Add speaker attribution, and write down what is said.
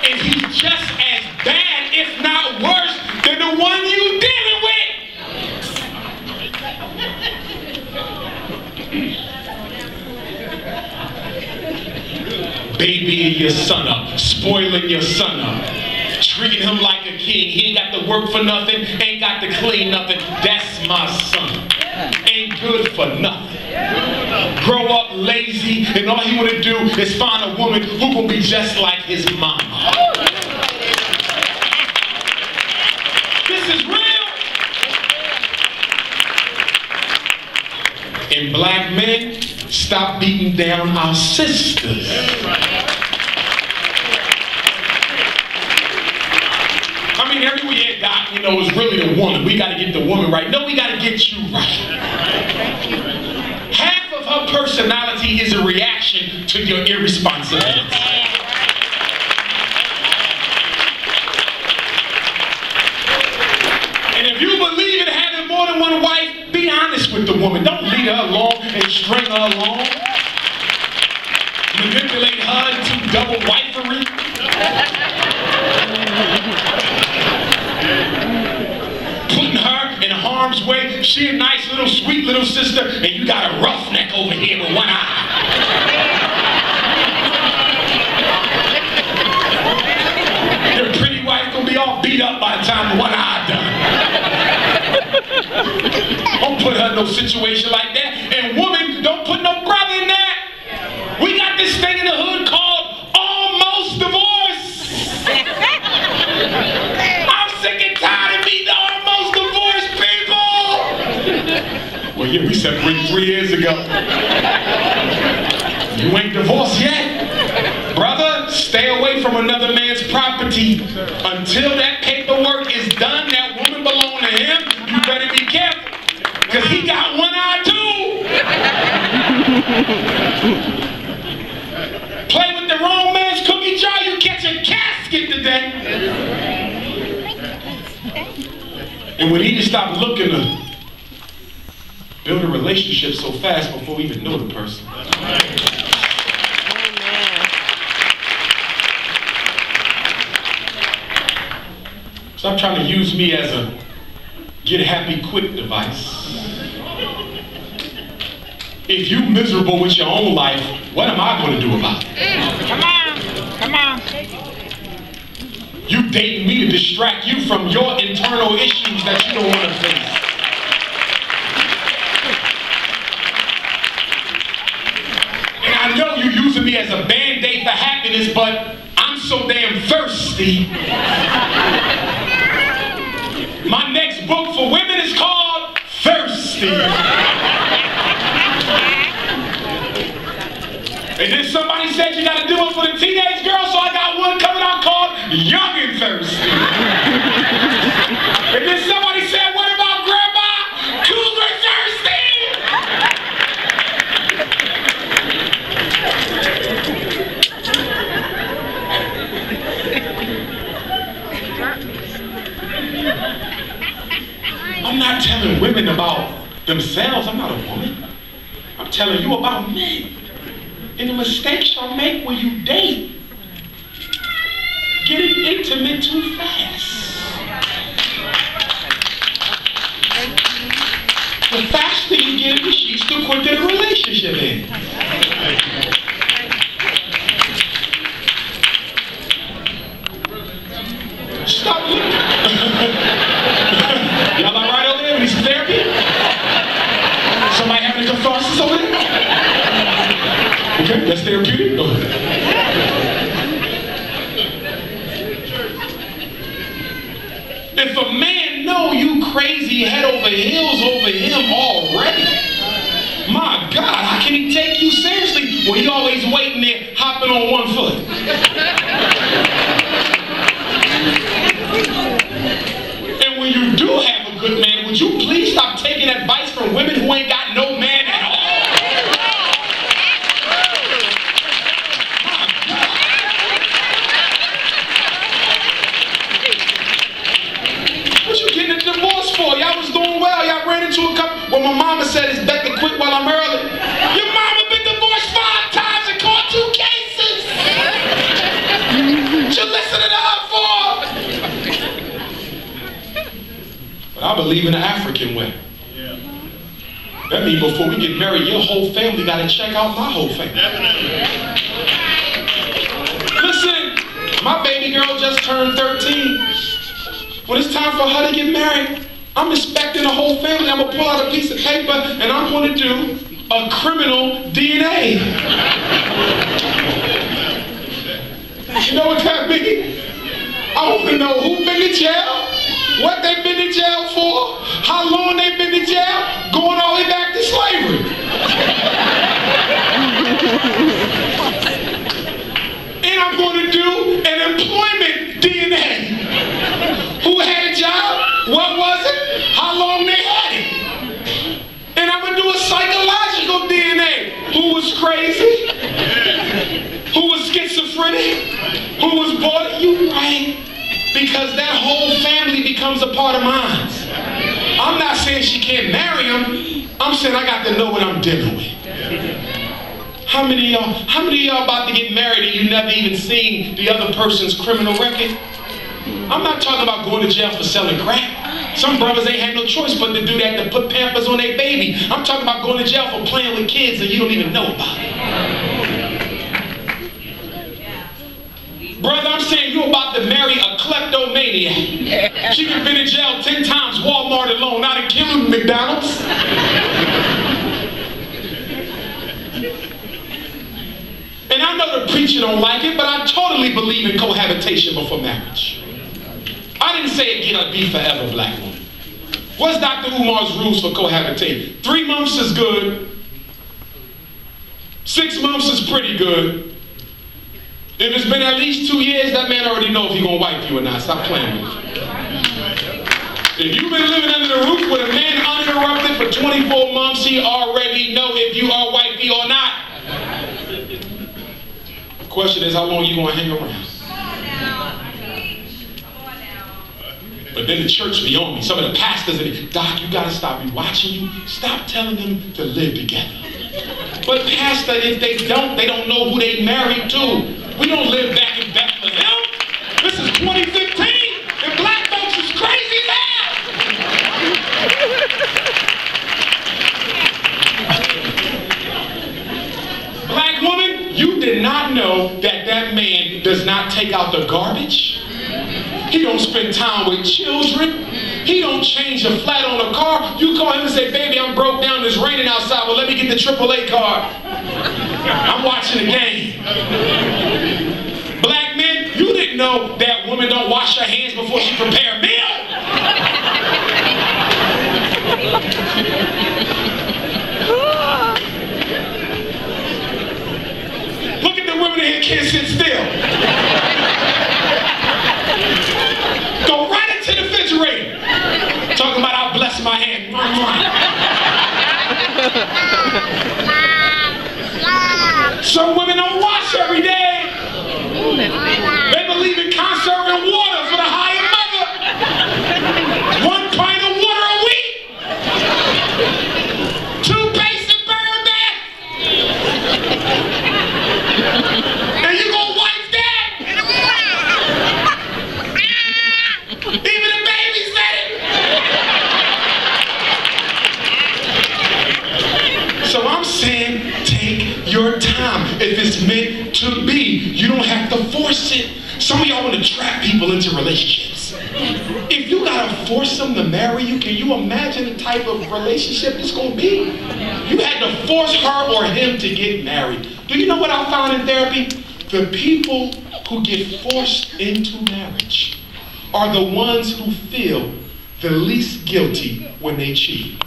Speaker 1: And he's just as bad, if not worse, than the one you dealing with. Babying your son up, spoiling your son up, treating him like a king. He ain't got to work for nothing, ain't got to clean nothing. That's my son. Ain't good for nothing. Grow up lazy, and all he want to do is find a woman who gonna be just like his mama. This is real. And black men, stop beating down our sisters. I mean, everywhere you got, you know, is really the woman. We got to get the woman right. No, we got to get you right. Half of her personality is a reaction to your irresponsibility. And if you believe in having more than one wife, be honest with the woman. Don't lead her along and string her along. Manipulate her into double wifery. Putting her in harm's way. She a nice little sweet little sister, and you got a roughneck over here with one eye. Your pretty wife gonna be all beat up by the time the one eye done. Don't put her in no situation like that. And woman, don't put no brother in that. We got this thing in the hood called almost divorce. I'm sick and tired of meeting almost divorced people. Well, yeah, we separated 3 years ago. You ain't divorced yet. Brother, stay away from another man's property. Until that paperwork is done, that woman belongs to him, you better be careful. Because he got one eye too. Play with the wrong man's cookie jar, you catch a casket today. And we need to stop looking to build a relationship so fast before we even know the person. Stop trying to use me as a get happy quick device. If you miserable with your own life, what am I going to do about it?
Speaker 2: Come on, come on.
Speaker 1: You dating me to distract you from your internal issues that you don't want to face. And I know you're using me as a band-aid for happiness, but I'm so damn thirsty. My next book for women is called Thirsty. And then somebody said you got to do it for the teenage girl, so I got one coming out called Young and Thirsty. And then somebody said, what about Grandma? Cougar thirsty. I'm not telling women about themselves. I'm not a woman. I'm telling you about men. And the mistakes y'all make when you date. Getting intimate too fast. The faster you get in the sheets, the quicker the relationship is. Stop looking. Y'all all right over there? We need some therapy? Somebody having a catharsis over there? Okay, that's therapeutic. Go ahead. If a man know you crazy head over heels over him already, my God, how can he take you seriously when he always waiting there hopping on one foot? And when you do have a good man, would you please stop taking advice from women who ain't got no man at all? Y'all was doing well. Y'all ran into a couple. Well, my mama said it's better to quit while I'm early. Your mama been divorced 5 times and caught 2 cases. You listen to I believe in the African way. That means before we get married, your whole family got to check out my whole family. Listen, my baby girl just turned 13. When it's time for her to get married, I'm expecting the whole family. I'm going to pull out a piece of paper and I'm going to do a criminal DNA. You know what that means? I want to know who's been to jail, what they've been to jail for, how long they've been to jail, going all the way back to slavery. And I'm going to do an employment DNA. Who had a job? What was it? How long they had it? And I'm going to do a psychological DNA. Who was crazy? Who was schizophrenic? Who was bored? You right. Because that whole family becomes a part of mine. I'm not saying she can't marry him. I'm saying I got to know what I'm dealing with. How many of y'all about to get married and you never even seen the other person's criminal record? I'm not talking about going to jail for selling crack. Some brothers ain't had no choice but to do that, to put Pampers on their baby. I'm talking about going to jail for playing with kids and you don't even know about it. Brother, I'm saying you're about to marry a kleptomaniac. She could have been in jail 10 times, Walmart alone, not in killing McDonald's. And I know the preacher don't like it, but I totally believe in cohabitation before marriage. I didn't say it cannot be forever, black woman. What's Dr. Umar's rules for cohabitation? 3 months is good. 6 months is pretty good. If it's been at least 2 years, that man already know if he's gonna wipe you or not. Stop playing with you. If you've been living under the roof with a man uninterrupted for 24 months, he already know if you are wifey or not. The question is, how long you gonna hang around? But then the church be on me. Some of the pastors and Doc, you gotta stop. You watching you. Stop telling them to live together. But pastor, if they don't know who they married to. We don't live back in Bethlehem. This is 2015, and black folks is crazy now. Black woman, you did not know that that man does not take out the garbage. He don't spend time with children. He don't change a flat on a car. You call him and say, baby, I'm broke down, it's raining outside. Well, let me get the AAA card. I'm watching the game. Black men, you didn't know that women don't wash their hands before she prepare a meal. Look at the women in here, can't sit still. Go right into the refrigerator. Talking about I'll bless my hand. Some women don't wash every day. They believe in conserving water for the higher mother. 1 pint of water a week. 2 basic bird bath. And you gonna wipe that? Even the baby said it. So I'm saying, take your time. If it's meant to be, you don't have to force it. Some of y'all want to trap people into relationships. If you gotta force them to marry you, can you imagine the type of relationship it's gonna be? You had to force her or him to get married. Do you know what I found in therapy? The people who get forced into marriage are the ones who feel the least guilty when they cheat.